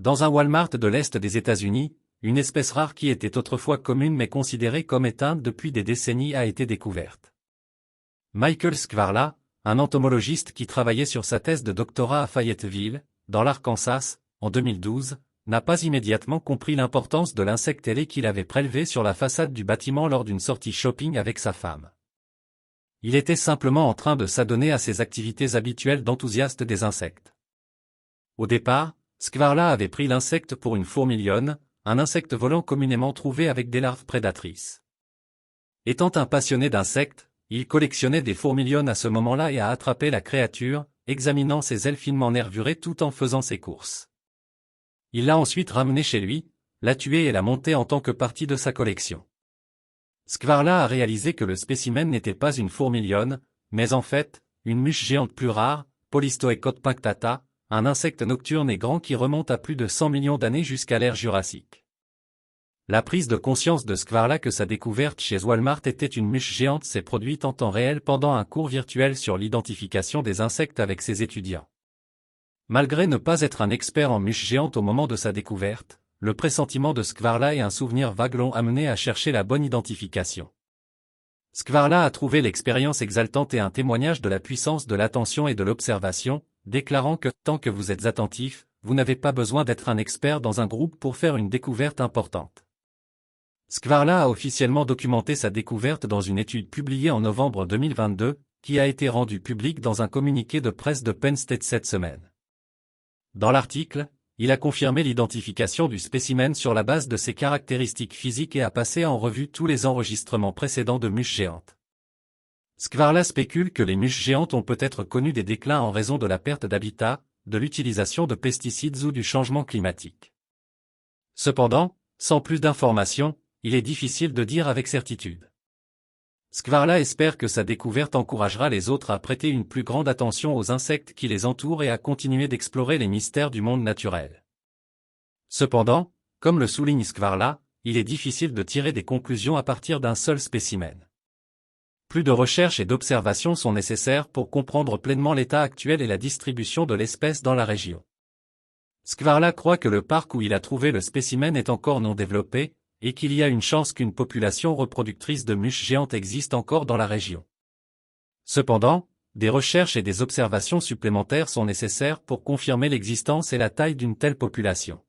Dans un Walmart de l'Est des États-Unis, une espèce rare qui était autrefois commune mais considérée comme éteinte depuis des décennies a été découverte. Michael Skvarla, un entomologiste qui travaillait sur sa thèse de doctorat à Fayetteville, dans l'Arkansas, en 2012, n'a pas immédiatement compris l'importance de l'insecte ailé qu'il avait prélevé sur la façade du bâtiment lors d'une sortie shopping avec sa femme. Il était simplement en train de s'adonner à ses activités habituelles d'enthousiaste des insectes. Au départ, Skvarla avait pris l'insecte pour une fourmilione, un insecte volant communément trouvé avec des larves prédatrices. Étant un passionné d'insectes, il collectionnait des fourmiliones à ce moment-là et a attrapé la créature, examinant ses ailes finement nervurées tout en faisant ses courses. Il l'a ensuite ramenée chez lui, l'a tuée et l'a montée en tant que partie de sa collection. Skvarla a réalisé que le spécimen n'était pas une fourmilione, mais en fait, une mouche géante plus rare, Polystoecot punctata, un insecte nocturne et grand qui remonte à plus de 100 millions d'années jusqu'à l'ère jurassique. La prise de conscience de Skvarla que sa découverte chez Walmart était une mouche géante s'est produite en temps réel pendant un cours virtuel sur l'identification des insectes avec ses étudiants. Malgré ne pas être un expert en mouches géantes au moment de sa découverte, le pressentiment de Skvarla et un souvenir vague l'ont amené à chercher la bonne identification. Skvarla a trouvé l'expérience exaltante et un témoignage de la puissance de l'attention et de l'observation, déclarant que, tant que vous êtes attentif, vous n'avez pas besoin d'être un expert dans un groupe pour faire une découverte importante. Skvarla a officiellement documenté sa découverte dans une étude publiée en novembre 2022, qui a été rendue publique dans un communiqué de presse de Penn State cette semaine. Dans l'article, il a confirmé l'identification du spécimen sur la base de ses caractéristiques physiques et a passé en revue tous les enregistrements précédents de mouches géantes. Skvarla spécule que les mouches géantes ont peut-être connu des déclins en raison de la perte d'habitat, de l'utilisation de pesticides ou du changement climatique. Cependant, sans plus d'informations, il est difficile de dire avec certitude. Skvarla espère que sa découverte encouragera les autres à prêter une plus grande attention aux insectes qui les entourent et à continuer d'explorer les mystères du monde naturel. Cependant, comme le souligne Skvarla, il est difficile de tirer des conclusions à partir d'un seul spécimen. Plus de recherches et d'observations sont nécessaires pour comprendre pleinement l'état actuel et la distribution de l'espèce dans la région. Skvarla croit que le parc où il a trouvé le spécimen est encore non développé, et qu'il y a une chance qu'une population reproductrice de mouches géantes existe encore dans la région. Cependant, des recherches et des observations supplémentaires sont nécessaires pour confirmer l'existence et la taille d'une telle population.